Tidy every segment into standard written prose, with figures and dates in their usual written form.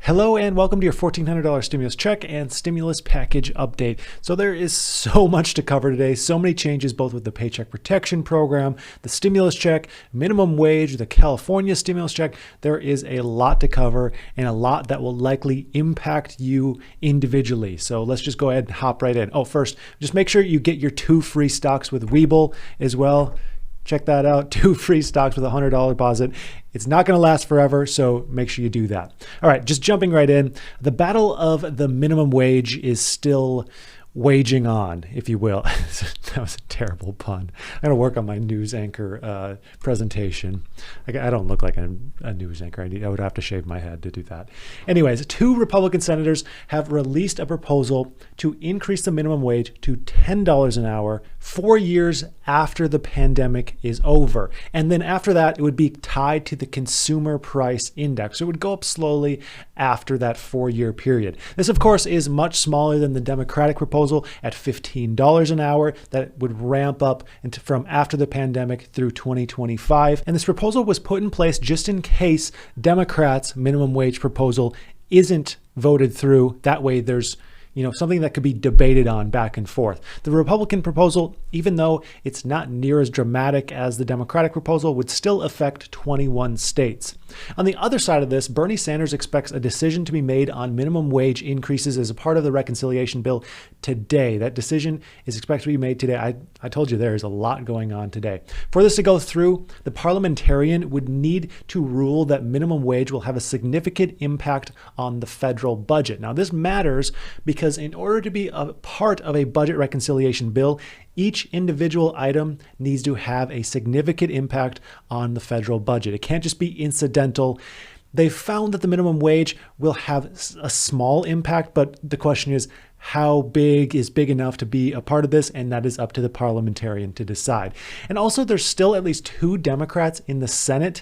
Hello and welcome to your $1,400 stimulus check and stimulus package update. So there is so much to cover today, so many changes both with the Paycheck Protection Program, the stimulus check, minimum wage, the California stimulus check. There is a lot to cover and a lot that will likely impact you individually. So let's just go ahead and hop right in. Oh, first, just make sure you get your 2 free stocks with Webull as well. Check that out, 2 free stocks with a $100 deposit. It's not gonna last forever, so make sure you do that. All right, just jumping right in. The battle of the minimum wage is still waging on, if you will. That was a terrible pun. I gotta work on my news anchor presentation. I don't look like a news anchor. I would have to shave my head to do that. Anyways, 2 Republican senators have released a proposal to increase the minimum wage to $10 an hour 4 years after the pandemic is over. And then after that, it would be tied to the consumer price index. So it would go up slowly after that 4-year period. This, of course, is much smaller than the Democratic proposal at $15 an hour that would ramp up from after the pandemic through 2025. And this proposal was put in place just in case Democrats' minimum wage proposal isn't voted through. That way there's something that could be debated on back and forth. The Republican proposal, even though it's not near as dramatic as the Democratic proposal, would still affect 21 states. On the other side of this, Bernie Sanders expects a decision to be made on minimum wage increases as a part of the reconciliation bill today. That decision is expected to be made today. I told you there is a lot going on today. For this to go through, the parliamentarian would need to rule that minimum wage will have a significant impact on the federal budget. Now, this matters because in order to be a part of a budget reconciliation bill, each individual item needs to have a significant impact on the federal budget. It can't just be incidental. They found that the minimum wage will have a small impact, but the question is, how big is big enough to be a part of this? And that is up to the parliamentarian to decide. And also, there's still at least 2 Democrats in the Senate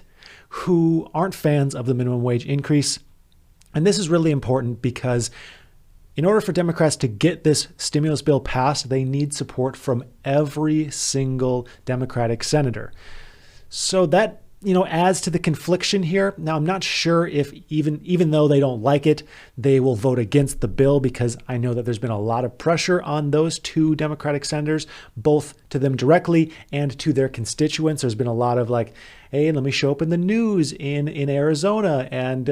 who aren't fans of the minimum wage increase. And this is really important because in order for Democrats to get this stimulus bill passed, they need support from every single Democratic senator. So that adds to the confliction here. Now, I'm not sure if even though they don't like it, they will vote against the bill, because I know that there's been a lot of pressure on those 2 Democratic senators, both to them directly and to their constituents. There's been a lot of hey, let me show up in the news in Arizona and,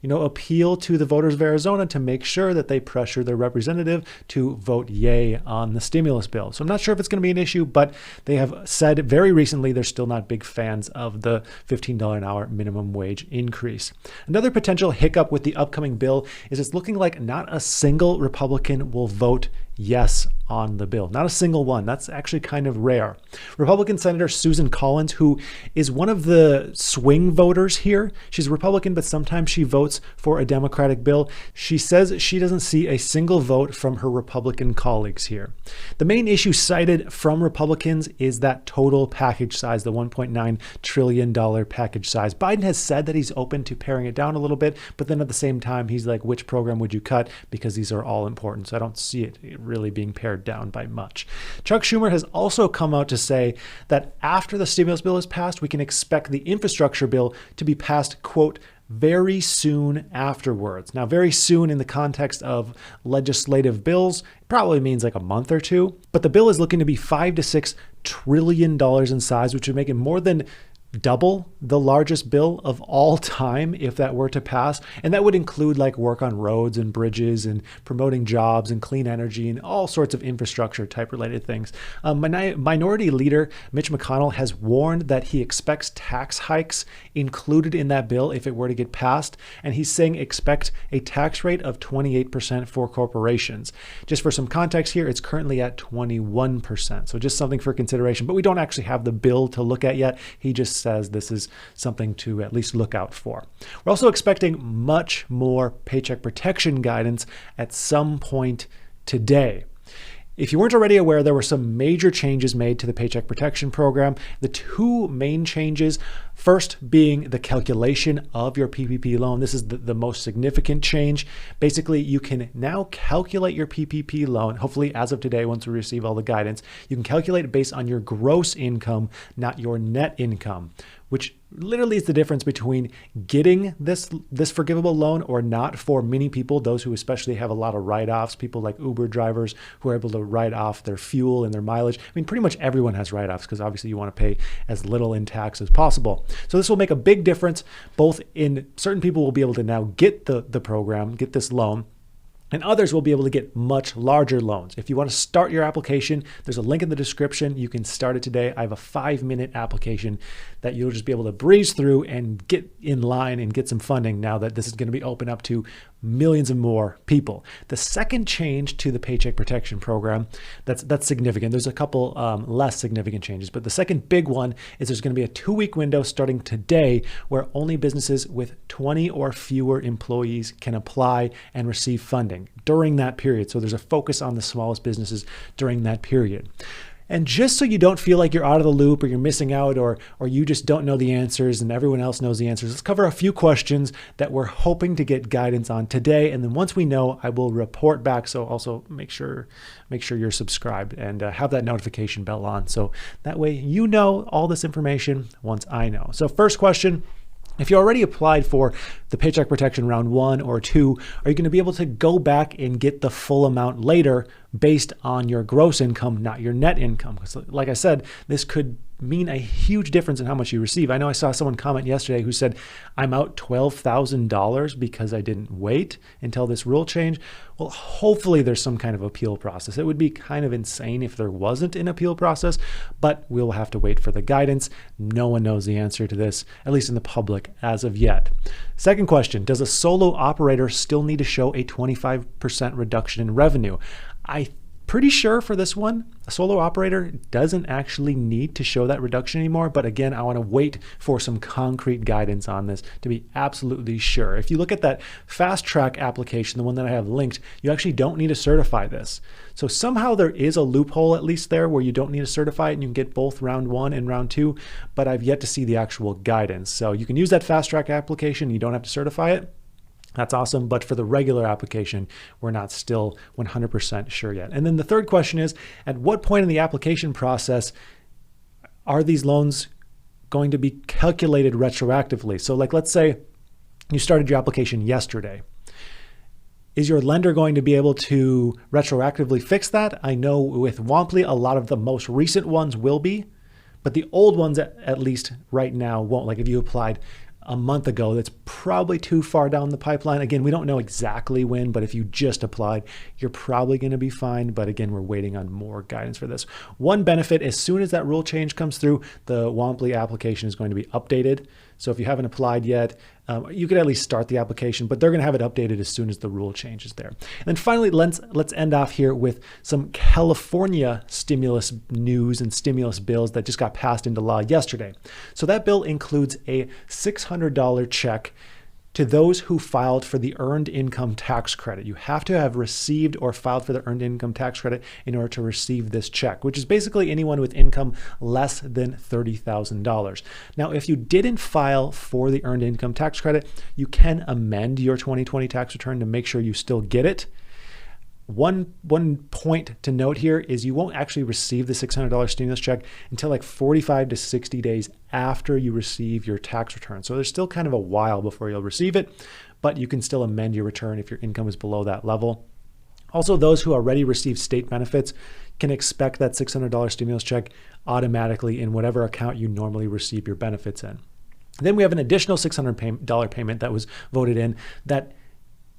appeal to the voters of Arizona to make sure that they pressure their representative to vote yay on the stimulus bill. So I'm not sure if it's going to be an issue, but they have said very recently they're still not big fans of the $15 an hour minimum wage increase. Another potential hiccup with the upcoming bill is it's looking like not a single Republican will vote yes on the bill. Not a single one. That's actually kind of rare. Republican Senator Susan Collins, who is one of the swing voters here, she's a Republican, but sometimes she votes for a Democratic bill. She says she doesn't see a single vote from her Republican colleagues here. The main issue cited from Republicans is that total package size, the $1.9 trillion package size. Biden has said that he's open to paring it down a little bit, but then at the same time, he's like, which program would you cut? Because these are all important. So I don't see it really being pared down by much. Chuck Schumer has also come out to say that after the stimulus bill is passed, we can expect the infrastructure bill to be passed, quote, very soon afterwards. Now, very soon in the context of legislative bills probably means like a month or 2, but the bill is looking to be $5 to $6 trillion in size, which would make it more than double the largest bill of all time if that were to pass. And that would include work on roads and bridges and promoting jobs and clean energy and all sorts of infrastructure type related things. Minority Leader Mitch McConnell has warned that he expects tax hikes included in that bill if it were to get passed. And he's saying expect a tax rate of 28% for corporations. Just for some context here, it's currently at 21%. So just something for consideration, but we don't actually have the bill to look at yet. He just says this is something to at least look out for. We're also expecting much more paycheck protection guidance at some point today. If you weren't already aware, there were some major changes made to the Paycheck Protection Program. The 2 main changes First being the calculation of your PPP loan. This is the most significant change. Basically, you can now calculate your PPP loan. Hopefully, as of today, once we receive all the guidance, you can calculate it based on your gross income, not your net income, which literally is the difference between getting this forgivable loan or not for many people, those who especially have a lot of write-offs, people like Uber drivers who are able to write off their fuel and their mileage. I mean, pretty much everyone has write-offs because obviously you want to pay as little in tax as possible. So this will make a big difference, both in certain people will be able to now get the program, get this loan, and others will be able to get much larger loans. If you want to start your application, there's a link in the description. You can start it today. I have a 5-minute application that you'll just be able to breeze through and get in line and get some funding now that this is going to be open up to millions and more people. The second change to the Paycheck Protection Program, that's significant. There's a couple less significant changes, but the second big one is there's going to be a 2-week window starting today where only businesses with 20 or fewer employees can apply and receive funding during that period. So there's a focus on the smallest businesses during that period. And just so you don't feel like you're out of the loop or you're missing out or you just don't know the answers and everyone else knows the answers, let's cover a few questions that we're hoping to get guidance on today. And then once we know, I will report back. So also make sure you're subscribed and have that notification bell on. So that way you know all this information once I know. So first question. If you already applied for the Paycheck Protection Round 1 or 2, are you going to be able to go back and get the full amount later based on your gross income, not your net income? Because like I said, this could mean a huge difference in how much you receive. I know I saw someone comment yesterday who said, I'm out $12,000 because I didn't wait until this rule change. Well, hopefully there's some kind of appeal process. It would be kind of insane if there wasn't an appeal process, but we'll have to wait for the guidance. No one knows the answer to this, at least in the public as of yet. Second question, does a solo operator still need to show a 25% reduction in revenue? I'm pretty sure for this one, a solo operator doesn't actually need to show that reduction anymore. But again, I want to wait for some concrete guidance on this to be absolutely sure. If you look at that fast track application, the one that I have linked, you actually don't need to certify this. So somehow there is a loophole at least there where you don't need to certify it and you can get both round 1 and round 2, but I've yet to see the actual guidance. So you can use that fast track application. You don't have to certify it. That's awesome. But for the regular application, we're not still 100% sure yet. And then the third question is, at what point in the application process are these loans going to be calculated retroactively? So like, let's say you started your application yesterday. Is your lender going to be able to retroactively fix that? I know with Womply, a lot of the most recent ones will be, but the old ones at least right now won't. Like if you applied a month ago, that's probably too far down the pipeline. Again, we don't know exactly when, but if you just applied, you're probably going to be fine. But again, we're waiting on more guidance for this. One benefit, as soon as that rule change comes through, the Womply application is going to be updated. So if you haven't applied yet, you could at least start the application, but they're going to have it updated as soon as the rule change is there. And then finally, let's end off here with some California stimulus news and stimulus bills that just got passed into law yesterday. So that bill includes a $600 check to those who filed for the Earned Income Tax Credit. You have to have received or filed for the Earned Income Tax Credit in order to receive this check, which is basically anyone with income less than $30,000. Now, if you didn't file for the Earned Income Tax Credit, you can amend your 2020 tax return to make sure you still get it. One point to note here is you won't actually receive the $600 stimulus check until like 45 to 60 days after you receive your tax return. So there's still kind of a while before you'll receive it, but you can still amend your return if your income is below that level. Also, those who already receive state benefits can expect that $600 stimulus check automatically in whatever account you normally receive your benefits in. Then we have an additional $600 payment that was voted in that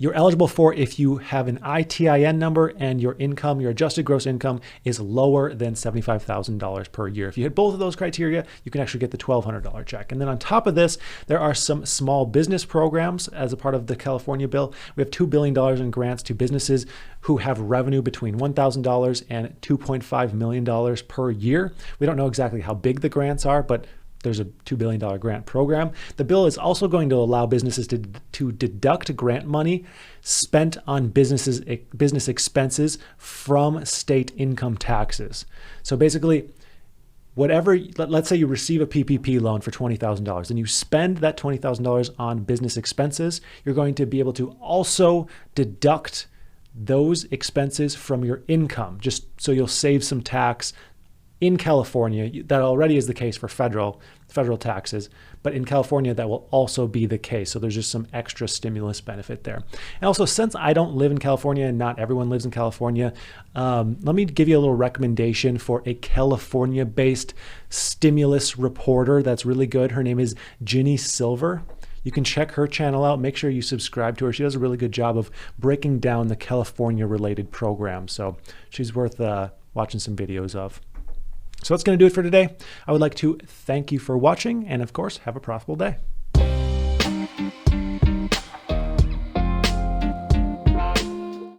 you're eligible for if you have an ITIN number and your income, your adjusted gross income, is lower than $75,000 per year. If you hit both of those criteria, you can actually get the $1,200 check. And then on top of this, there are some small business programs as a part of the California bill. We have $2 billion in grants to businesses who have revenue between $1,000 and $2.5 million per year. We don't know exactly how big the grants are, but there's a $2 billion grant program. The bill is also going to allow businesses to deduct grant money spent on business expenses from state income taxes. So basically, whatever, let's say you receive a PPP loan for $20,000 and you spend that $20,000 on business expenses, you're going to be able to also deduct those expenses from your income, just so you'll save some tax in California. That already is the case for federal taxes, but in California, that will also be the case. So there's just some extra stimulus benefit there. And also, since I don't live in California and not everyone lives in California, let me give you a little recommendation for a California-based stimulus reporter that's really good. Her name is Ginny Silver. You can check her channel out. Make sure you subscribe to her. She does a really good job of breaking down the California-related programs. So she's worth watching some videos of. So that's going to do it for today. I would like to thank you for watching and, of course, have a profitable day.